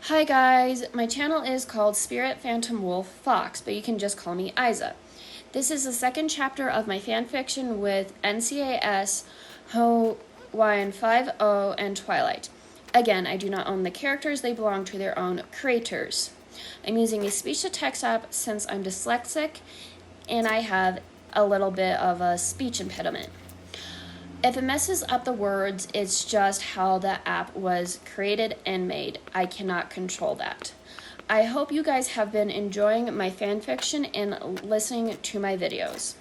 Hi guys, my channel is called Spirit Phantom Wolf Fox, but you can just call me Isa. This is the second chapter of my fanfiction with NCAS, Hawaiian 5-0, and Twilight. Again, I do not own the characters, they belong to their own creators. I'm using a speech-to-text app since I'm dyslexic and I have a little bit of a speech impediment. If it messes up the words, it's just how the app was created and made. I cannot control that. I hope you guys have been enjoying my fanfiction and listening to my videos.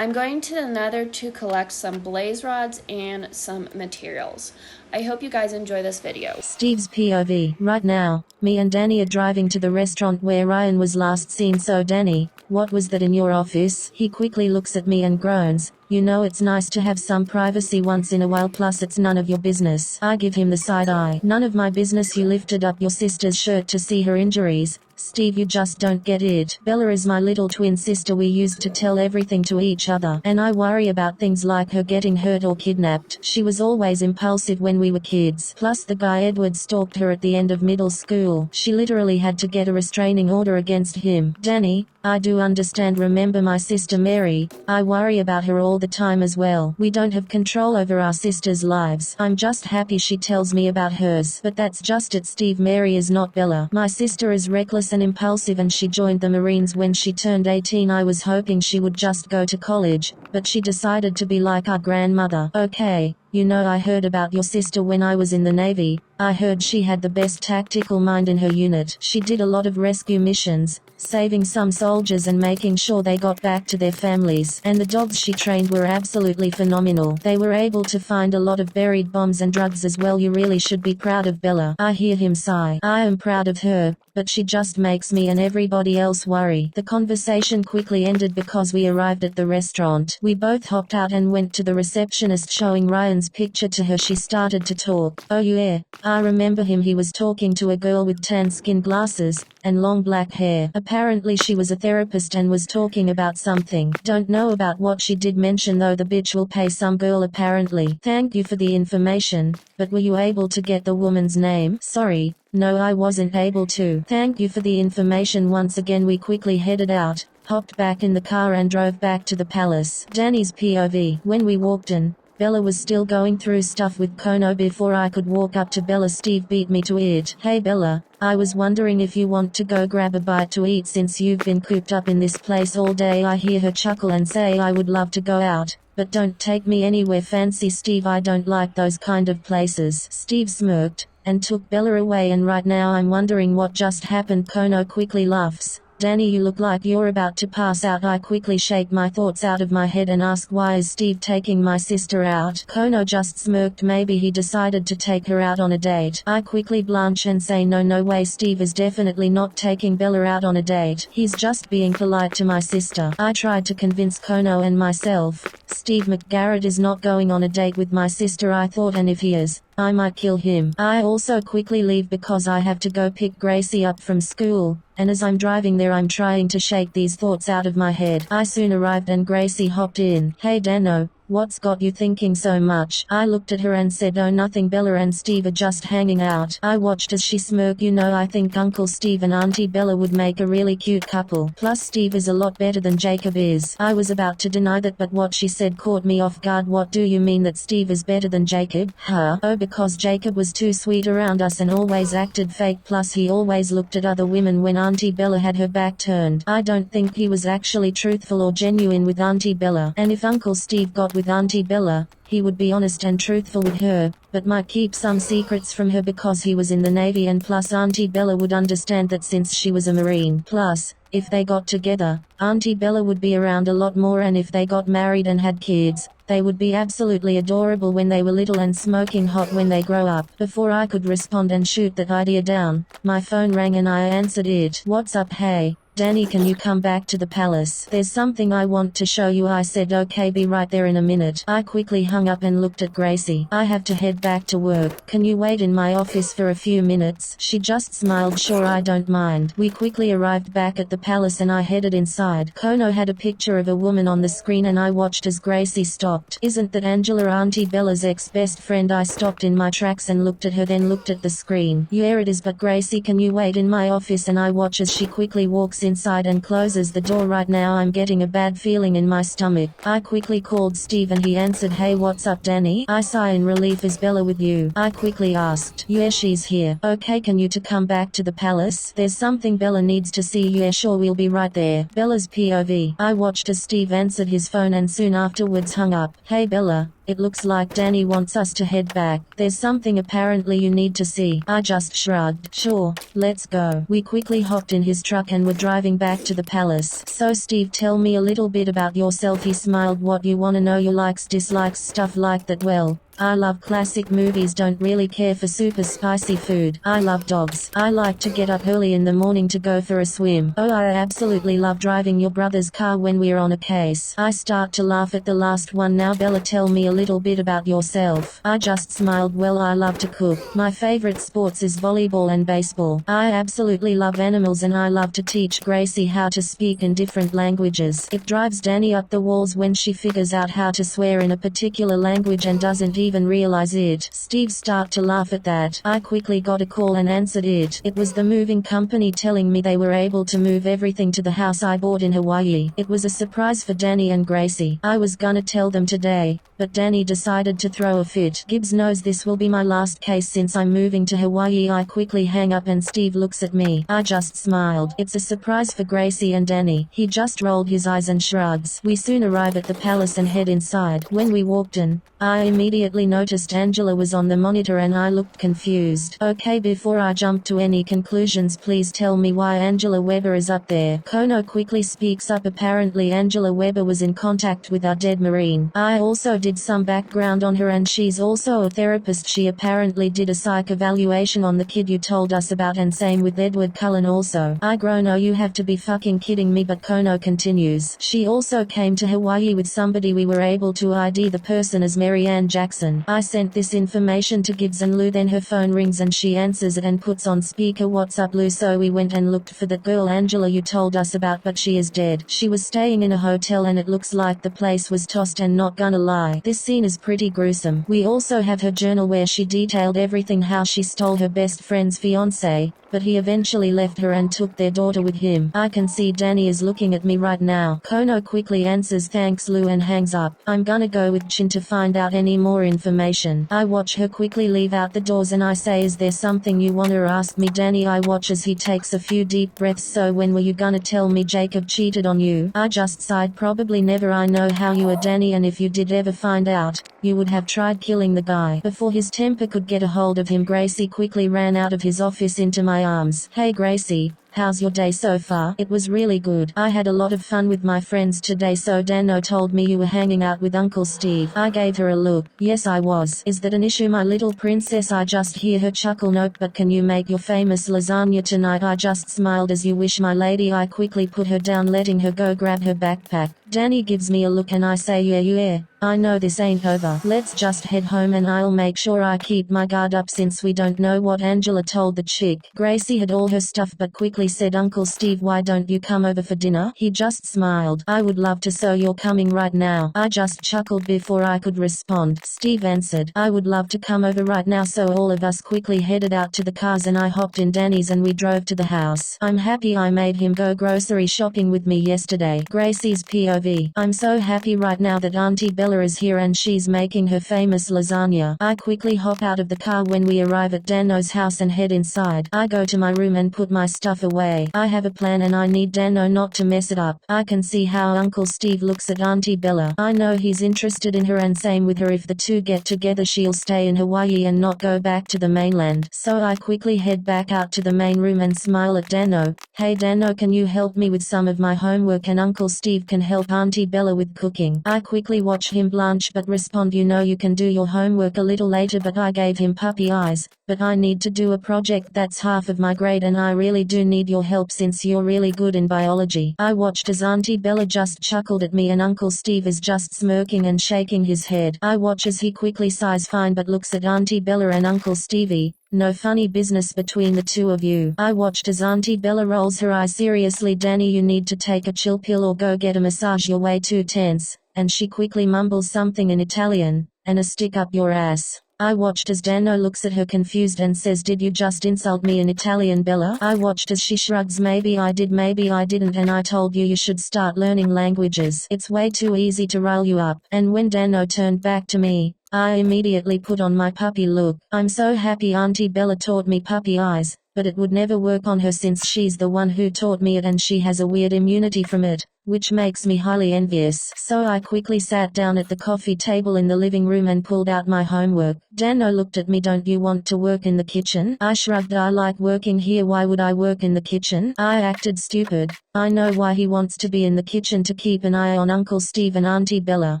I'm going to the Nether to collect some blaze rods and some materials. I hope you guys enjoy this video. Steve's POV. Right now, me and Danny are driving to the restaurant where Ryan was last seen. So Danny, what was that in your office? He quickly looks at me and groans. You know it's nice to have some privacy once in a while, plus it's none of your business. I give him the side eye. None of my business. You lifted up your sister's shirt to see her injuries. Steve, you just don't get it. Bella is my little twin sister. We used to tell everything to each other, and I worry about things like her getting hurt or kidnapped. She was always impulsive when we were kids. Plus the guy Edward stalked her at the end of middle school. She literally had to get a restraining order against him. Danny, I do understand. Remember my sister Mary? I worry about her all the time as well. We don't have control over our sisters' lives. I'm just happy she tells me about hers. But that's just it, Steve. Mary is not Bella. My sister is reckless and impulsive, and she joined the Marines when she turned 18. I was hoping she would just go to college, but she decided to be like our grandmother. Okay, you know, I heard about your sister when I was in the Navy. I heard she had the best tactical mind in her unit. She did a lot of rescue missions, saving some soldiers and making sure they got back to their families. And the dogs she trained were absolutely phenomenal. They were able to find a lot of buried bombs and drugs as well. You really should be proud of Bella. I hear him sigh. I am proud of her, but she just makes me and everybody else worry. The conversation quickly ended because we arrived at the restaurant. We both hopped out and went to the receptionist, showing Ryan's picture to her. She started to talk. Oh yeah, I remember him. He was talking to a girl with tan skin, glasses, and long black hair. Apparently she was a therapist and was talking about something. Don't know about what she did mention though. The bitch will pay some girl apparently. Thank you for the information, but were you able to get the woman's name? Sorry, no, I wasn't able to. Thank you for the information once again. We quickly headed out, hopped back in the car and drove back to the palace. Danny's POV. When we walked in, Bella was still going through stuff with Kono. Before I could walk up to Bella, Steve beat me to it. Hey Bella, I was wondering if you want to go grab a bite to eat since you've been cooped up in this place all day. I hear her chuckle and say I would love to go out, but don't take me anywhere fancy. Steve, I don't like those kind of places. Steve smirked and took Bella away, and right now I'm wondering what just happened. Kono quickly laughs. Danny, you look like you're about to pass out. I quickly shake my thoughts out of my head and ask, why is Steve taking my sister out? Kono just smirked. Maybe he decided to take her out on a date. I quickly blanch and say, no way, Steve is definitely not taking Bella out on a date. He's just being polite to my sister. I tried to convince Kono and myself. Steve McGarrett is not going on a date with my sister, I thought, and if he is, I might kill him. I also quickly leave because I have to go pick Gracie up from school, and as I'm driving there I'm trying to shake these thoughts out of my head. I soon arrived and Gracie hopped in. Hey Dano, what's got you thinking so much? I looked at her and said, oh nothing, Bella and Steve are just hanging out. I watched as she smirked. You know, I think Uncle Steve and Auntie Bella would make a really cute couple. Plus Steve is a lot better than Jacob is. I was about to deny that, but what she said caught me off guard. What do you mean that Steve is better than Jacob? Huh? Oh, because Jacob was too sweet around us and always acted fake, plus he always looked at other women when Auntie Bella had her back turned. I don't think he was actually truthful or genuine with Auntie Bella. And if Uncle Steve got with Auntie Bella, he would be honest and truthful with her, but might keep some secrets from her because he was in the Navy, and plus Auntie Bella would understand that since she was a Marine. Plus, if they got together, Auntie Bella would be around a lot more, and if they got married and had kids, they would be absolutely adorable when they were little and smoking hot when they grow up. Before I could respond and shoot that idea down, my phone rang and I answered it. What's up? Hey, Danny, can you come back to the palace? There's something I want to show you. I said okay, be right there in a minute. I quickly hung up and looked at Gracie. I have to head back to work. Can you wait in my office for a few minutes? She just smiled. Sure, I don't mind. We quickly arrived back at the palace and I headed inside. Kono had a picture of a woman on the screen and I watched as Gracie stopped. Isn't that Angela, Auntie Bella's ex-best friend? I stopped in my tracks and looked at her, then looked at the screen. Yeah, it is, but Gracie, can you wait in my office? And I watch as she quickly walks inside and closes the door. Right now I'm getting a bad feeling in my stomach. I quickly called Steve and he answered. Hey, what's up, Danny? I sigh in relief. Is Bella with you? I quickly asked. Yeah, she's here. Okay, can you to come back to the palace? There's something Bella needs to see. Yeah, sure, we'll be right there. Bella's POV. I watched as Steve answered his phone and soon afterwards hung up. Hey Bella, it looks like Danny wants us to head back. There's something apparently you need to see. I just shrugged. Sure, let's go. We quickly hopped in his truck and were driving back to the palace. So Steve, tell me a little bit about yourself. He smiled. What you wanna know? Your likes, dislikes, stuff like that. Well, I love classic movies, don't really care for super spicy food. I love dogs. I like to get up early in the morning to go for a swim. Oh, I absolutely love driving your brother's car when we're on a case. I start to laugh at the last one. Now Bella, tell me a little bit about yourself. I just smiled. Well, I love to cook. My favorite sports is volleyball and baseball. I absolutely love animals and I love to teach Gracie how to speak in different languages. It drives Danny up the walls when she figures out how to swear in a particular language and doesn't even realize it. Steve started to laugh at that. I quickly got a call and answered it. It was the moving company telling me they were able to move everything to the house I bought in Hawaii. It was a surprise for Danny and Gracie. I was gonna tell them today, but Danny decided to throw a fit. Gibbs knows this will be my last case since I'm moving to Hawaii. I quickly hang up and Steve looks at me. I just smiled. It's a surprise for Gracie and Danny. He just rolled his eyes and shrugs. We soon arrive at the palace and head inside. When we walked in, I immediately noticed Angela was on the monitor and I looked confused. Okay, before I jump to any conclusions, please tell me why Angela Weber is up there. Kono quickly speaks up. Apparently Angela Weber was in contact with our dead Marine. I also did some background on her and she's also a therapist. She apparently did a psych evaluation on the kid you told us about, and same with Edward Cullen also. I groan. Oh, you have to be fucking kidding me. But Kono continues. She also came to Hawaii with somebody. We were able to ID the person as Mary Ann Jackson. I sent this information to Gibbs and Lou, then her phone rings and she answers it and puts on speaker. What's up, Lou? So we went and looked for that girl Angela you told us about, but she is dead. She was staying in a hotel and it looks like the place was tossed, and not gonna lie, this scene is pretty gruesome. We also have her journal where she detailed everything, how she stole her best friend's fiancé, but he eventually left her and took their daughter with him. I can see Danny is looking at me right now. Kono quickly answers thanks Lou and hangs up. I'm gonna go with Chin to find out any more information. I watch her quickly leave out the doors and I say, is there something you wanna ask me, Danny? I watch as he takes a few deep breaths. So when were you gonna tell me Jacob cheated on you? I just sighed. Probably never. I know how you are, Danny, and if you did ever find out, you would have tried killing the guy. Before his temper could get a hold of him, Gracie quickly ran out of his office into my arms. Hey Gracie, how's your day so far? It was really good. I had a lot of fun with my friends today. So Dano told me you were hanging out with Uncle Steve. I gave her a look. Yes, I was. Is that an issue, my little princess? I just hear her chuckle. Nope, but can you make your famous lasagna tonight? I just smiled. As you wish, my lady. I quickly put her down, letting her go grab her backpack. Danny gives me a look and I say, yeah, I know this ain't over. Let's just head home and I'll make sure I keep my guard up since we don't know what Angela told the chick. Gracie had all her stuff but quickly said, Uncle Steve, why don't you come over for dinner? He just smiled. I would love to. So you're coming right now? I just chuckled before I could respond. Steve answered, I would love to come over right now. So all of us quickly headed out to the cars and I hopped in Danny's and we drove to the house. I'm happy I made him go grocery shopping with me yesterday. Gracie's POV. I'm so happy right now that Auntie Bella is here and she's making her famous lasagna. I quickly hop out of the car when we arrive at Dano's house and head inside. I go to my room and put my stuff away. I have a plan and I need Dano not to mess it up. I can see how Uncle Steve looks at Auntie Bella. I know he's interested in her and same with her. If the two get together, she'll stay in Hawaii and not go back to the mainland. So I quickly head back out to the main room and smile at Dano. Hey Dano, can you help me with some of my homework? And Uncle Steve can help Auntie Bella with cooking. I quickly watch him blanch but respond, you know you can do your homework a little later, but I gave him puppy eyes. But I need to do a project that's half of my grade and I really do need your help since you're really good in biology. I watched as Auntie Bella just chuckled at me and Uncle Steve is just smirking and shaking his head. I watch as he quickly sighs fine but looks at Auntie Bella and Uncle Stevie. No funny business between the two of you. I watched as Auntie Bella rolls her eyes. Seriously Danny, you need to take a chill pill or go get a massage, you're way too tense. And she quickly mumbles something in Italian, and a stick up your ass. I watched as Dano looks at her confused and says, did you just insult me in Italian, Bella? I watched as she shrugs, maybe I did, maybe I didn't, and I told you should start learning languages. It's way too easy to rile you up. And when Dano turned back to me, I immediately put on my puppy look. I'm so happy Auntie Bella taught me puppy eyes, but it would never work on her since she's the one who taught me it and she has a weird immunity from it, which makes me highly envious. So I quickly sat down at the coffee table in the living room and pulled out my homework. Dano looked at me, don't you want to work in the kitchen? I shrugged, I like working here, why would I work in the kitchen? I acted stupid. I know why he wants to be in the kitchen, to keep an eye on Uncle Steve and Auntie Bella.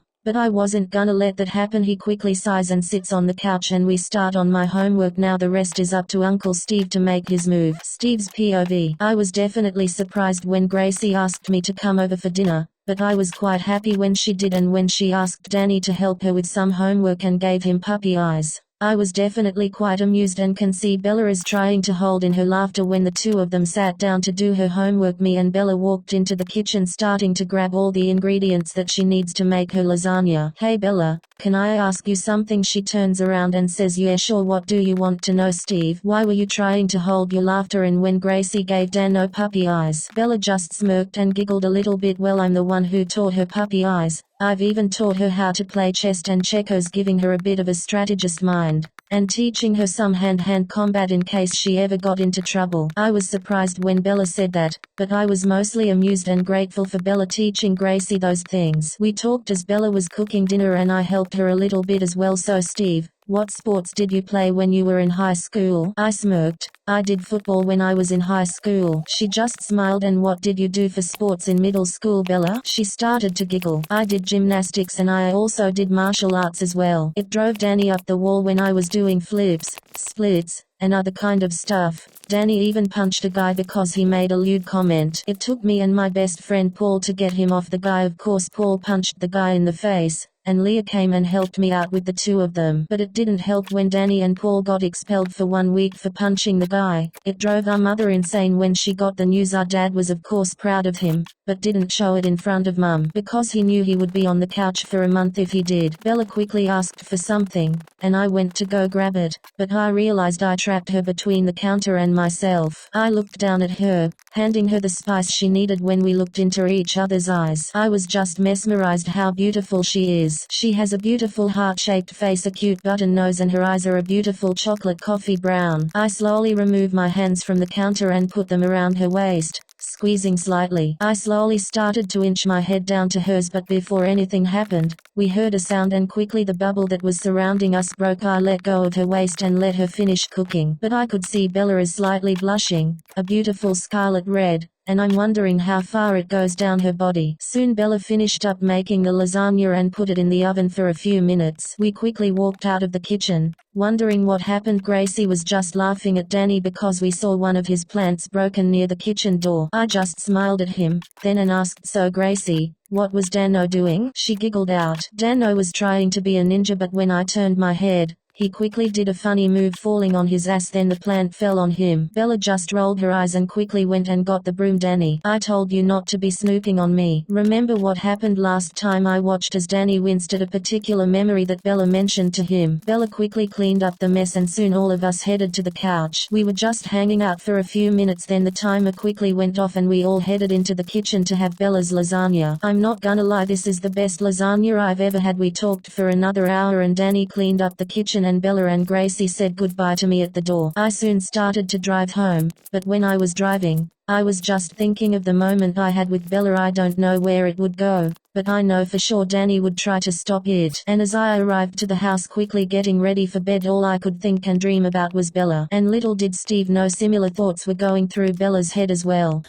But I wasn't gonna let that happen. He quickly sighs and sits on the couch and we start on my homework. Now the rest is up to Uncle Steve to make his move. Steve's POV. I was definitely surprised when Gracie asked me to come over for dinner, but I was quite happy when she did, and when she asked Danny to help her with some homework and gave him puppy eyes. I was definitely quite amused and can see Bella is trying to hold in her laughter when the two of them sat down to do her homework. Me and Bella walked into the kitchen starting to grab all the ingredients that she needs to make her lasagna. Hey Bella, can I ask you something? She turns around and says, yeah sure, what do you want to know Steve? Why were you trying to hold your laughter in when Gracie gave Dano puppy eyes? Bella just smirked and giggled a little bit. Well, I'm the one who taught her puppy eyes. I've even taught her how to play chess and checkers, giving her a bit of a strategist mind, and teaching her some hand-to-hand combat in case she ever got into trouble. I was surprised when Bella said that, but I was mostly amused and grateful for Bella teaching Gracie those things. We talked as Bella was cooking dinner and I helped her a little bit as well. So Steve, what sports did you play when you were in high school? I smirked. I did football when I was in high school. She just smiled. And what did you do for sports in middle school, Bella? She started to giggle. I did gymnastics and I also did martial arts as well. It drove Danny up the wall when I was doing flips, splits, and other kind of stuff. Danny even punched a guy because he made a lewd comment. It took me and my best friend Paul to get him off the guy. Of course Paul punched the guy in the face, and Leah came and helped me out with the two of them. But it didn't help when Danny and Paul got expelled for 1 week for punching the guy. It drove our mother insane when she got the news. Our dad was of course proud of him, but didn't show it in front of Mum because he knew he would be on the couch for a month if he did. Bella quickly asked for something, and I went to go grab it, but I realized I trapped her between the counter and myself. I looked down at her, handing her the spice she needed. When we looked into each other's eyes, I was just mesmerized how beautiful she is. She has a beautiful heart-shaped face, a cute button nose, and her eyes are a beautiful chocolate coffee brown. I slowly removed my hands from the counter and put them around her waist, squeezing slightly. I slowly started to inch my head down to hers, but before anything happened, we heard a sound and quickly the bubble that was surrounding us broke. I let go of her waist and let her finish cooking, but I could see Bella is slightly blushing, a beautiful scarlet red, and I'm wondering how far it goes down her body. Soon Bella finished up making the lasagna and put it in the oven for a few minutes. We quickly walked out of the kitchen, wondering what happened. Gracie was just laughing at Danny because we saw one of his plants broken near the kitchen door. I just smiled at him, then and asked, so Gracie, what was Dano doing? She giggled out. Dano was trying to be a ninja, but when I turned my head, he quickly did a funny move, falling on his ass, then the plant fell on him. Bella just rolled her eyes and quickly went and got the broom. Danny, I told you not to be snooping on me. Remember what happened last time? I watched as Danny winced at a particular memory that Bella mentioned to him. Bella quickly cleaned up the mess and soon all of us headed to the couch. We were just hanging out for a few minutes, then the timer quickly went off and we all headed into the kitchen to have Bella's lasagna. I'm not gonna lie, this is the best lasagna I've ever had. We talked for another hour and Danny cleaned up the kitchen and Bella and Gracie said goodbye to me at the door. I soon started to drive home, but when I was driving, I was just thinking of the moment I had with Bella. I don't know where it would go, but I know for sure Danny would try to stop it. And as I arrived to the house quickly getting ready for bed, all I could think and dream about was Bella. And little did Steve know similar thoughts were going through Bella's head as well.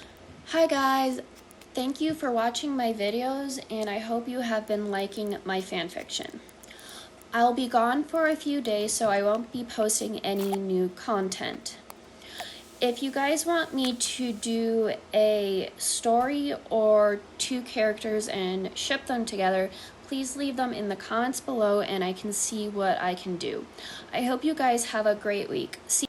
Hi guys, Thank you for watching my videos, and I hope you have been liking my fanfiction. I'll be gone for a few days, so I won't be posting any new content. If you guys want me to do a story or 2 characters and ship them together, please leave them in the comments below and I can see what I can do. I hope you guys have a great week. See